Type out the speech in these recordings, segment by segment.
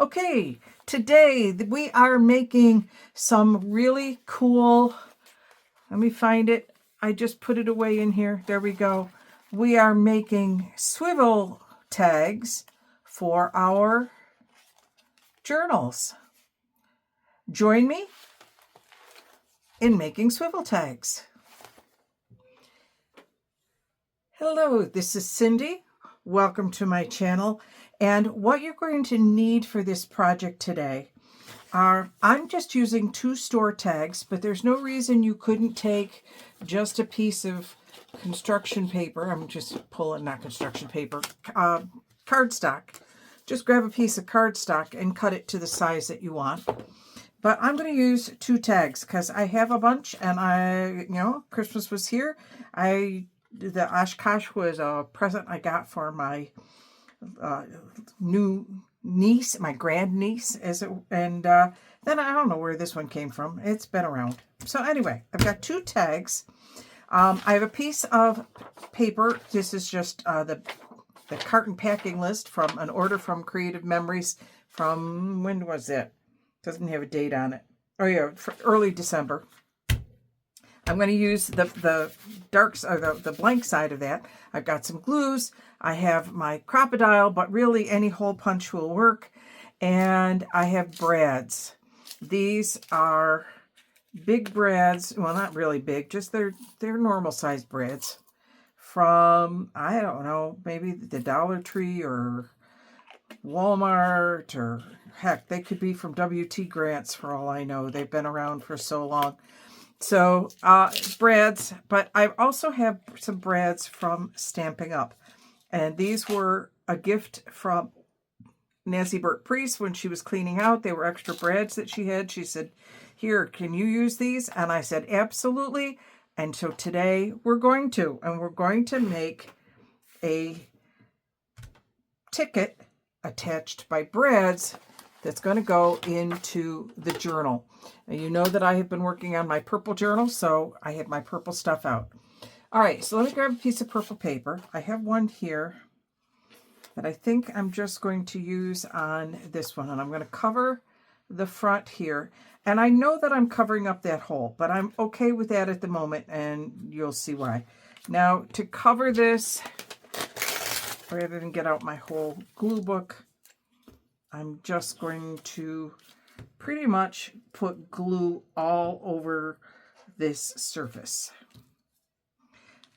Okay, today we are making some really cool, let me find it. I just put it away in here. There we go. We are making swivel tags for our journals. Join me in making swivel tags. Hello, this is Cindy. Welcome to my channel. And what you're going to need for this project today are, I'm just using 2 store tags, but there's no reason you couldn't take just a piece of construction paper. I'm just pulling, not construction paper, cardstock. Just grab a piece of cardstock and cut it to the size that you want. But I'm going to use 2 tags because I have a bunch, and Christmas was here. The Oshkosh was a present I got for my new niece, my grandniece, then I don't know where this one came from. It's been around. So anyway, I've got 2 tags. I have a piece of paper. This is just the carton packing list from an order from Creative Memories from, when was it? Doesn't have a date on it. Oh yeah, for early December. I'm going to use the blank side of that. I've got some glues. I have my crocodile, but really any hole punch will work. And I have brads. These are big brads. Well, not really big, just they're normal sized brads from, I don't know, maybe the Dollar Tree or Walmart, or heck, they could be from WT Grants for all I know. They've been around for so long. So brads, but I also have some brads from Stampin' Up. And these were a gift from Nancy Burt Priest when she was cleaning out. They were extra brads that she had. She said, here, can you use these? And I said, absolutely. And so today we're going to make a ticket attached by brads that's going to go into the journal. Now, you know that I have been working on my purple journal, so I have my purple stuff out. All right, so let me grab a piece of purple paper. I have one here that I think I'm just going to use on this one, and I'm going to cover the front here. And I know that I'm covering up that hole, but I'm okay with that at the moment, and you'll see why. Now, to cover this, rather than get out my whole glue book, I'm just going to pretty much put glue all over this surface.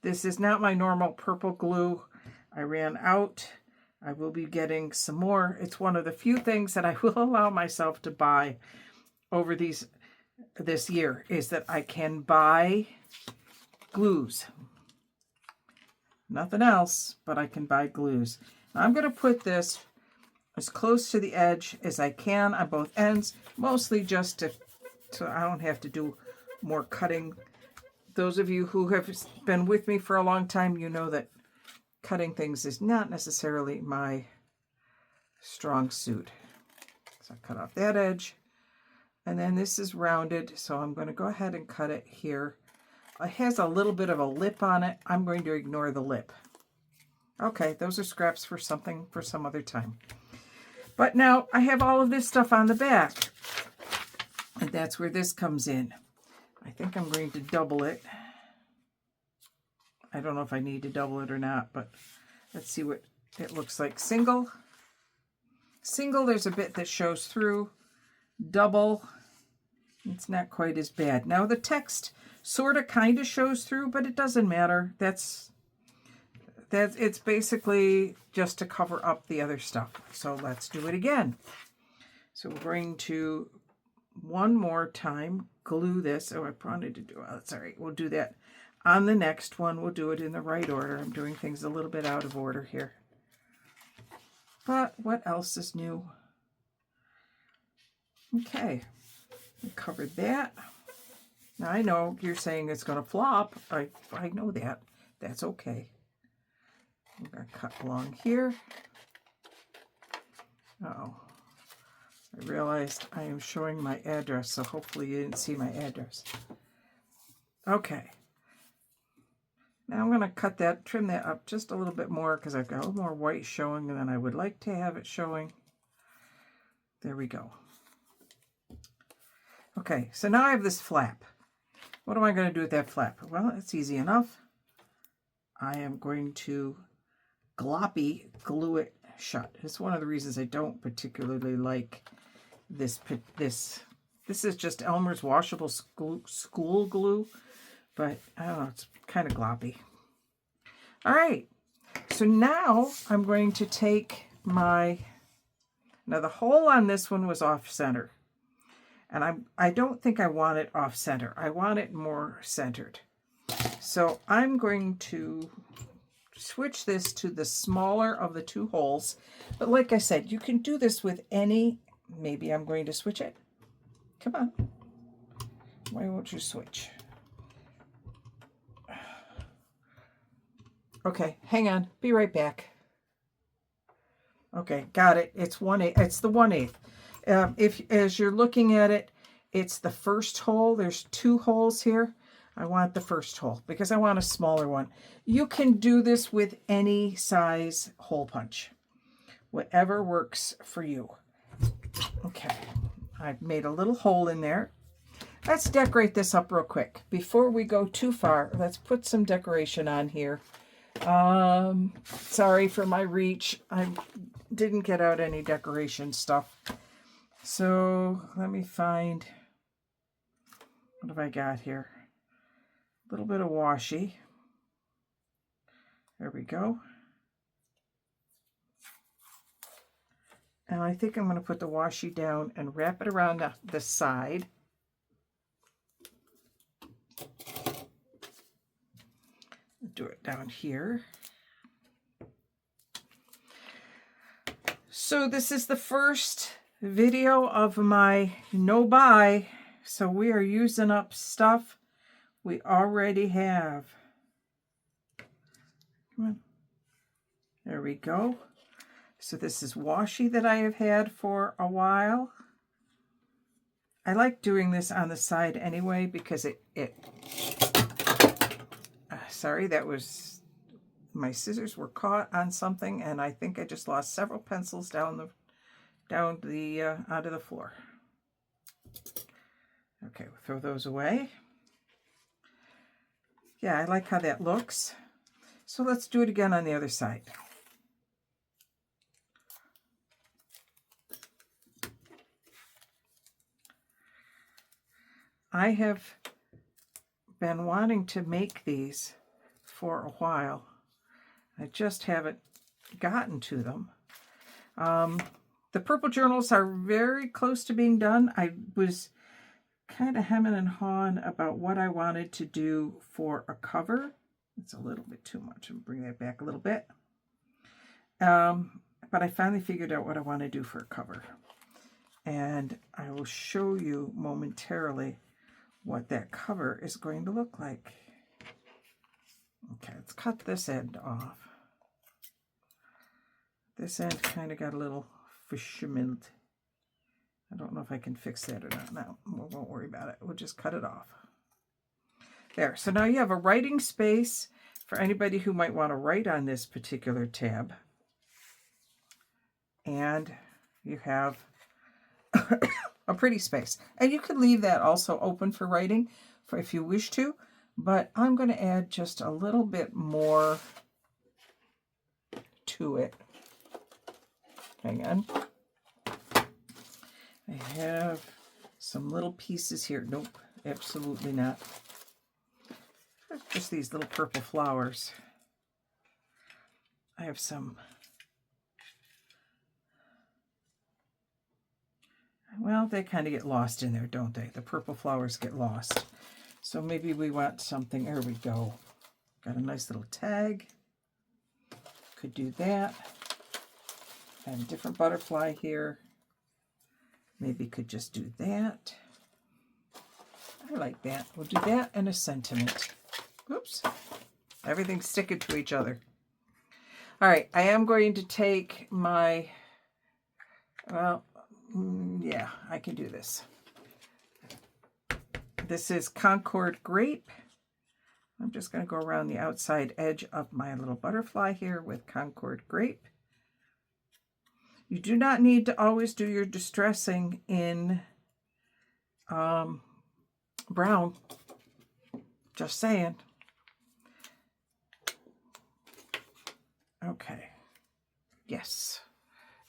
This is not my normal purple glue. I ran out. I will be getting some more. It's one of the few things that I will allow myself to buy over this year, is that I can buy glues. Nothing else, but I can buy glues. Now I'm going to put this as close to the edge as I can on both ends, mostly just so I don't have to do more cutting. Those of you who have been with me for a long time, you know that cutting things is not necessarily my strong suit. So I cut off that edge, and then this is rounded, so I'm going to go ahead and cut it here. It has a little bit of a lip on it. I'm going to ignore the lip. Okay, those are scraps for something for some other time. But now I have all of this stuff on the back, and that's where this comes in. I think I'm going to double it. I don't know if I need to double it or not, but let's see what it looks like. Single, there's a bit that shows through. Double, it's not quite as bad. Now the text sort of kind of shows through, but it doesn't matter. It's basically just to cover up the other stuff. So let's do it again. So we're going to, one more time, glue this. Oh, I wanted to do, that's all right. We'll do that on the next one. We'll do it in the right order. I'm doing things a little bit out of order here. But what else is new? Okay, we covered that. Now I know you're saying it's going to flop. I know that. That's okay. I'm going to cut along here. Uh-oh. I realized I am showing my address, so hopefully you didn't see my address. Okay. Now I'm going to cut that, trim that up just a little bit more because I've got a little more white showing than I would like to have it showing. There we go. Okay, so now I have this flap. What am I going to do with that flap? Well, it's easy enough. I am going to gloppy glue it shut. It's one of the reasons I don't particularly like this. This is just Elmer's washable school glue, but I don't know, it's kind of gloppy. All right, so now I'm going to take now the hole on this one was off center. And I don't think I want it off center. I want it more centered. So I'm going to switch this to the smaller of the two holes. But like I said, you can do this with any, maybe I'm going to switch it. Come on. Why won't you switch? Okay, hang on. Be right back. Okay, got it. It's the 1/8. If as you're looking at it, it's the first hole. There's two holes here. I want the first hole because I want a smaller one. You can do this with any size hole punch, whatever works for you. Okay, I've made a little hole in there. Let's decorate this up real quick. Before we go too far, let's put some decoration on here. Sorry for my reach. I didn't get out any decoration stuff. So let me find, what have I got here? A little bit of washi. There we go. And I think I'm going to put the washi down and wrap it around the side. Do it down here. So this is the first video of my no buy. So we are using up stuff we already have. Come on. There we go. So this is washi that I have had for a while. I like doing this on the side anyway because sorry, that was, my scissors were caught on something and I think I just lost several pencils onto the floor. Okay, we'll throw those away. Yeah, I like how that looks. So let's do it again on the other side. I have been wanting to make these for a while. I just haven't gotten to them. The purple journals are very close to being done. I was kind of hemming and hawing about what I wanted to do for a cover. It's a little bit too much. I'll bring that back a little bit. But I finally figured out what I want to do for a cover. And I will show you momentarily what that cover is going to look like. Okay, let's cut this end off. This end kind of got a little fisherman. I don't know if I can fix that or not. No, we won't worry about it. We'll just cut it off. There, so now you have a writing space for anybody who might want to write on this particular tab. And you have a pretty space. And you can leave that also open for writing if you wish to, but I'm going to add just a little bit more to it. Hang on. I have some little pieces here. Nope, absolutely not. Just these little purple flowers. I have some, well, they kind of get lost in there, don't they? The purple flowers get lost. So maybe we want something, there we go. Got a nice little tag. Could do that. And a different butterfly here. Maybe could just do that. I like that. We'll do that and a sentiment. Oops. Everything's sticking to each other. All right, I am going to take my, well, yeah, I can do this. This is Concord Grape. I'm just going to go around the outside edge of my little butterfly here with Concord Grape. You do not need to always do your distressing in brown. Just saying. Okay. Yes.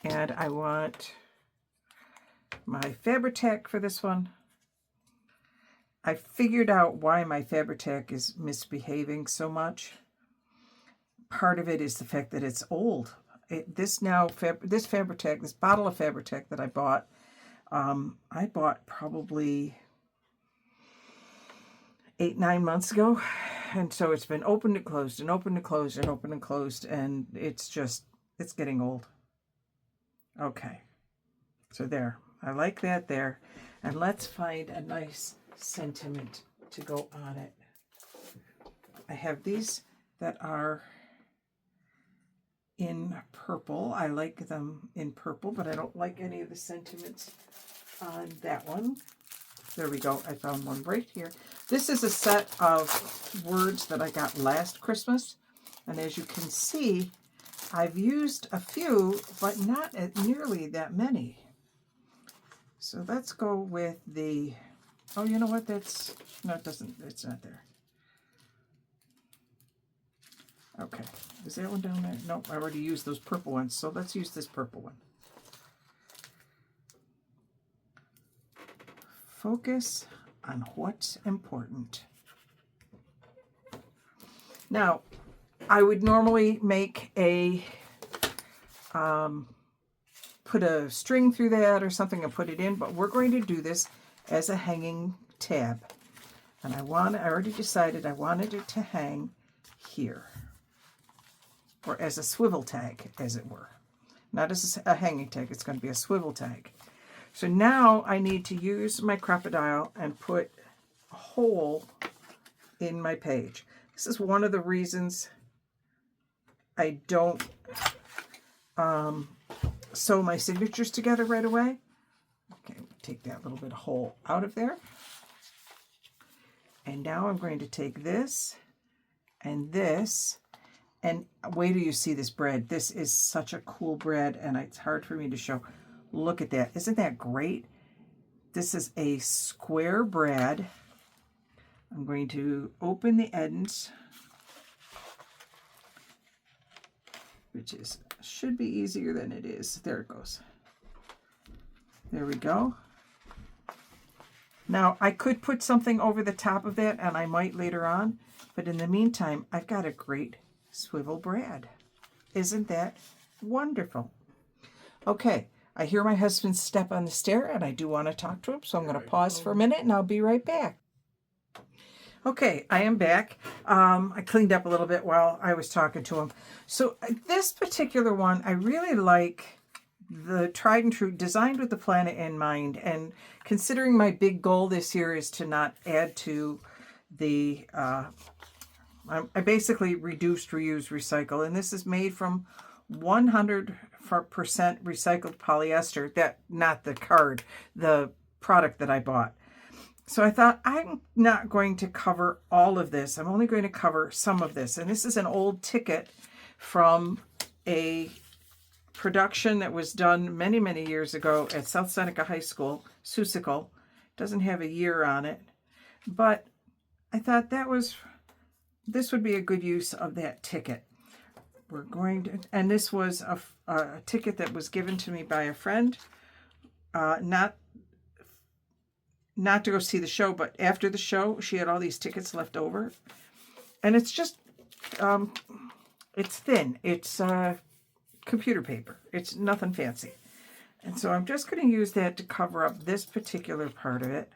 And I want my Fabri-Tac for this one. I figured out why my Fabri-Tac is misbehaving so much. Part of it is the fact that it's old. This Fabri-Tac, this bottle of Fabri-Tac that I bought probably 8-9 months ago. And so it's been opened and closed and opened and closed and opened and closed. And it's getting old. Okay. So there. I like that there. And let's find a nice sentiment to go on it. I have these that are in purple. I like them in purple, but I don't like any of the sentiments on that one. There we go. I found one right here. This is a set of words that I got last Christmas. And as you can see, I've used a few, but not nearly that many. So let's go with the, oh, you know what? It's not there. Okay. Is that one down there? Nope, I already used those purple ones. So let's use this purple one. Focus on what's important. Now, I would normally make put a string through that or something and put it in, but we're going to do this as a hanging tab. And I already decided I wanted it to hang here, or as a swivel tag, as it were. Not as a hanging tag, it's going to be a swivel tag. So now I need to use my crocodile and put a hole in my page. This is one of the reasons I don't sew my signatures together right away. Okay, take that little bit of hole out of there. And now I'm going to take this, and wait till you see this bread. This is such a cool bread, and it's hard for me to show. Look at that. Isn't that great? This is a square bread. I'm going to open the ends, which should be easier than it is. There it goes. There we go. Now, I could put something over the top of that, and I might later on, but in the meantime, I've got a great swivel bread. Isn't that wonderful? Okay, I hear my husband step on the stair, and I do want to talk to him, so I'm going to pause for a minute, and I'll be right back. Okay, I am back. I cleaned up a little bit while I was talking to him. So this particular one, I really like the tried and true, designed with the planet in mind. And considering my big goal this year is to not add to the, I basically reduced, reuse, recycle. And this is made from 100% recycled polyester. Not the card, the product that I bought. So I thought, I'm not going to cover all of this. I'm only going to cover some of this. And this is an old ticket from a production that was done many, many years ago at South Seneca High School, Seussical. Doesn't have a year on it. But I thought this would be a good use of that ticket. We're going to, and this was a ticket that was given to me by a friend, not to go see the show, but after the show, she had all these tickets left over. And it's just, it's thin. It's computer paper. It's nothing fancy. And so I'm just going to use that to cover up this particular part of it.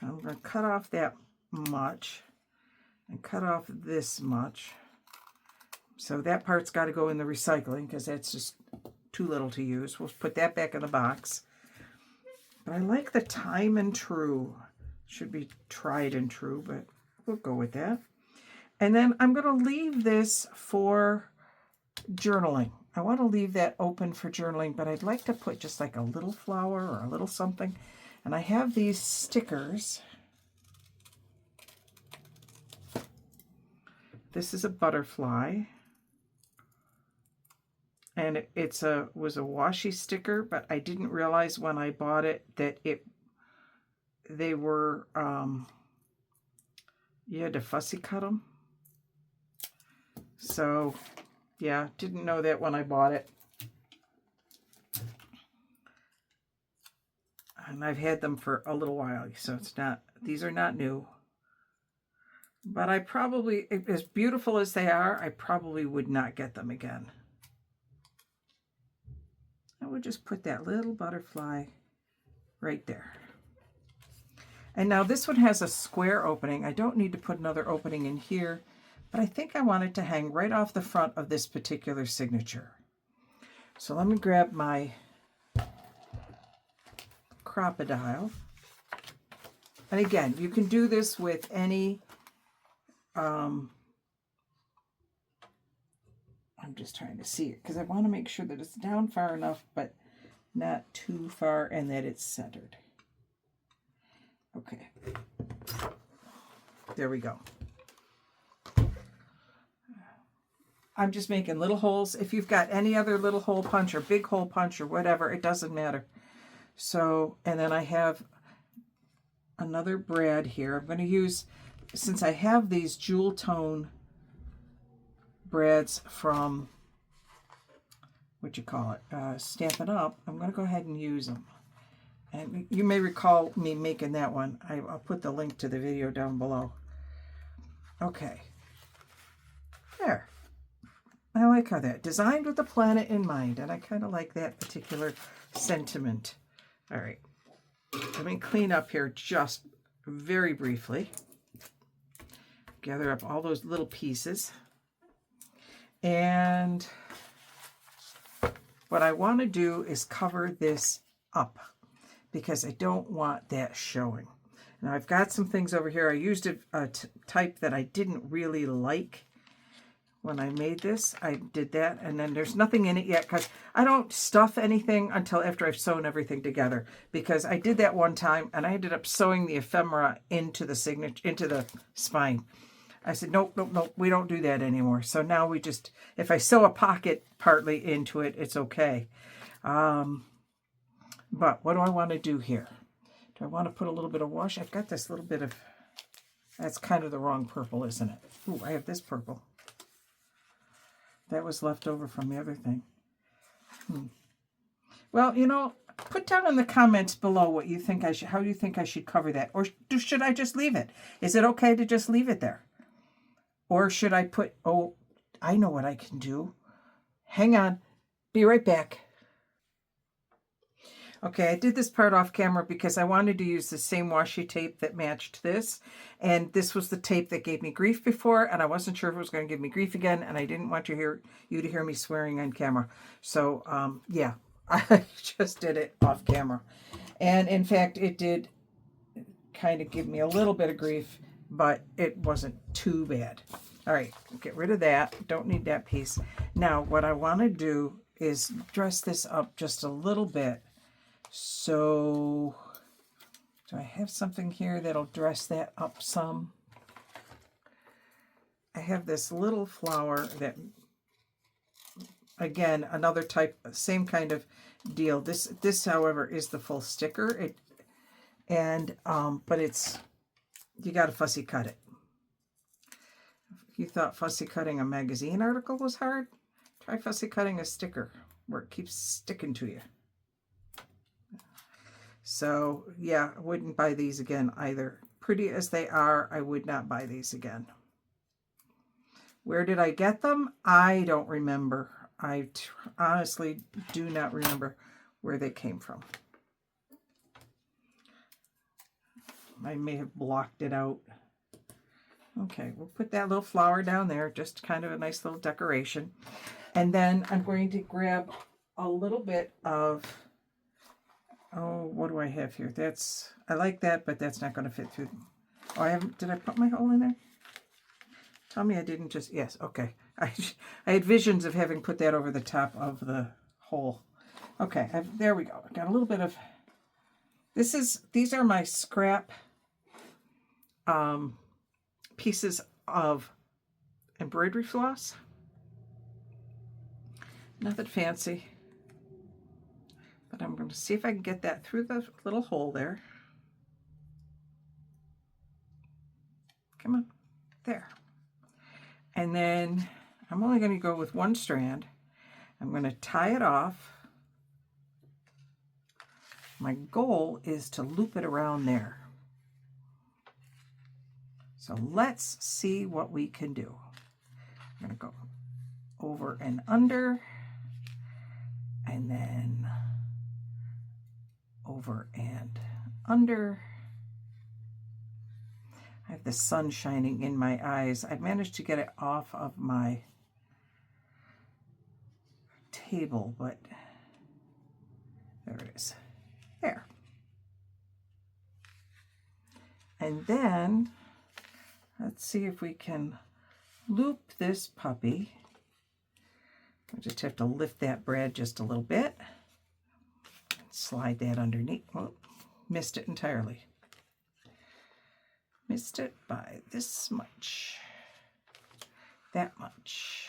I'm going to cut off that much and cut off this much. So that part's got to go in the recycling because that's just too little to use. We'll put that back in the box. But I like the time and true. Should be tried and true, but we'll go with that. And then I'm going to leave this for journaling. I want to leave that open for journaling, but I'd like to put just like a little flower or a little something. And I have these stickers. This is a butterfly. and was a washi sticker, but I didn't realize when I bought it that they were you had to fussy cut them. So yeah, didn't know that when I bought it. And I've had them for a little while, so these are not new. But I probably, as beautiful as they are, I probably would not get them again. I would just put that little butterfly right there. And now this one has a square opening. I don't need to put another opening in here, but I think I want it to hang right off the front of this particular signature. So let me grab my crocodile. And again, you can do this with any, I'm just trying to see it because I want to make sure that it's down far enough, but not too far, and that it's centered. Okay. There we go. I'm just making little holes. If you've got any other little hole punch or big hole punch or whatever, it doesn't matter. So, and then I have another brad here. I'm going to use, since I have these jewel tone brads from, what you call it, Stampin' Up, I'm going to go ahead and use them. And you may recall me making that one. I'll put the link to the video down below. Okay. There. I like how that, designed with the planet in mind, and I kind of like that particular sentiment. All right. Let me clean up here just very briefly. Gather up all those little pieces. And what I want to do is cover this up, because I don't want that showing. Now I've got some things over here. I used a type that I didn't really like when I made this. I did that, and then there's nothing in it yet because I don't stuff anything until after I've sewn everything together, because I did that one time and I ended up sewing the ephemera into the signature, into the spine. I said, nope, nope, nope, we don't do that anymore. So now we just, if I sew a pocket partly into it, it's okay. But what do I want to do here? Do I want to put a little bit of wash? I've got this little bit of, that's kind of the wrong purple, isn't it? Ooh, I have this purple. That was left over from the other thing. Well, you know, put down in the comments below what you think I should, how you think I should cover that. Or should I just leave it? Is it okay to just leave it there? Or should I put, oh, I know what I can do. Hang on. Be right back. Okay, I did this part off camera because I wanted to use the same washi tape that matched this. And this was the tape that gave me grief before, and I wasn't sure if it was going to give me grief again, and I didn't want you to hear me swearing on camera. So, yeah, I just did it off camera. And in fact, it did kind of give me a little bit of grief, but it wasn't too bad. All right, get rid of that. Don't need that piece. Now, what I want to do is dress this up just a little bit. So, do I have something here that'll dress that up some? I have this little flower that, again, another type, same kind of deal. This, however, is the full sticker. But it's, you got to fussy cut it. If you thought fussy cutting a magazine article was hard, try fussy cutting a sticker where it keeps sticking to you. So, yeah, I wouldn't buy these again either. Pretty as they are, I would not buy these again. Where did I get them? I don't remember. I honestly do not remember where they came from. I may have blocked it out. Okay, we'll put that little flower down there, just kind of a nice little decoration. And then I'm going to grab a little bit of, oh, what do I have here? That's, I like that, but that's not going to fit through. Oh, I haven't, did I put my hole in there? Tell me I didn't just, yes, okay. I had visions of having put that over the top of the hole. Okay, there we go. I got a little bit of, these are my scrap pieces of embroidery floss. Nothing fancy. But I'm going to see if I can get that through the little hole there. Come on. There. And then I'm only going to go with one strand. I'm going to tie it off. My goal is to loop it around there. So let's see what we can do. I'm going to go over and under, and then over and under. I have the sun shining in my eyes. I managed to get it off of my table, but there it is. There. And then let's see if we can loop this puppy. I just have to lift that brad just a little bit. Slide that underneath. Oh, missed it entirely. Missed it by this much. That much.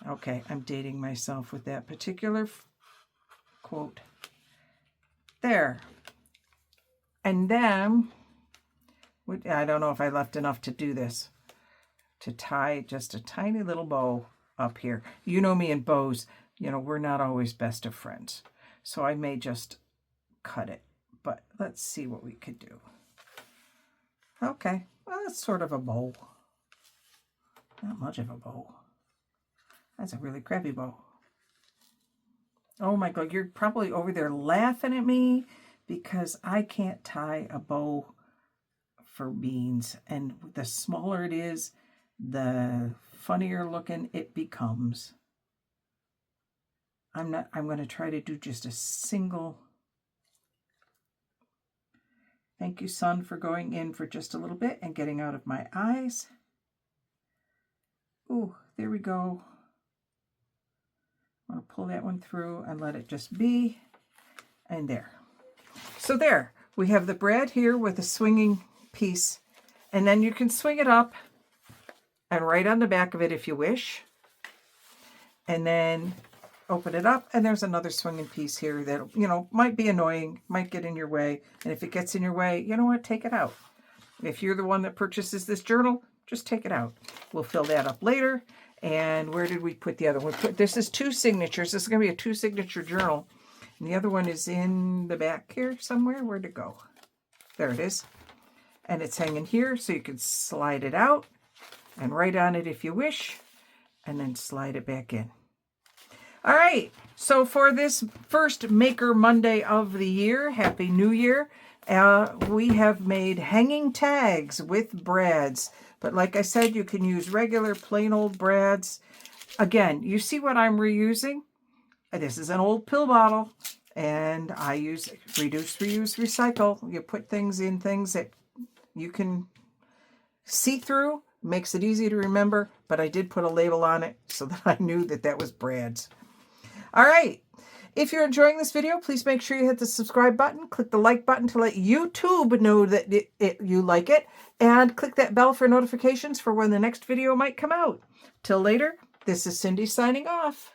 Okay, I'm dating myself with that particular quote. There. And then, I don't know if I left enough to do this, to tie just a tiny little bow up here. You know me and bows, we're not always best of friends. So I may just cut it, but let's see what we could do. Okay, well, that's sort of a bow. Not much of a bow. That's a really crappy bow. Oh my God, you're probably over there laughing at me because I can't tie a bow for beans. And the smaller it is, the funnier looking it becomes. I'm going to try to do just a single. Thank you, sun, for going in for just a little bit and getting out of my eyes. Ooh, there we go. I'm going to pull that one through and let it just be. And there. So there, we have the brad here with a swinging piece. And then you can swing it up and right on the back of it if you wish. And then open it up, and there's another swinging piece here that, might be annoying, might get in your way. And if it gets in your way, you know what? Take it out. If you're the one that purchases this journal, just take it out. We'll fill that up later. And where did we put the other one? This is 2 signatures. This is going to be a 2-signature journal. And the other one is in the back here somewhere. Where'd it go? There it is. And it's hanging here, so you can slide it out and write on it if you wish, and then slide it back in. All right, so for this first Maker Monday of the year, Happy New Year, we have made hanging tags with brads. But like I said, you can use regular plain old brads. Again, you see what I'm reusing? This is an old pill bottle, and I use reduce, reuse, recycle. You put things in things that you can see through. Makes it easy to remember, but I did put a label on it so that I knew that that was brads. All right. If you're enjoying this video, please make sure you hit the subscribe button, click the like button to let YouTube know that you like it, and click that bell for notifications for when the next video might come out. Till later, this is Cindy signing off.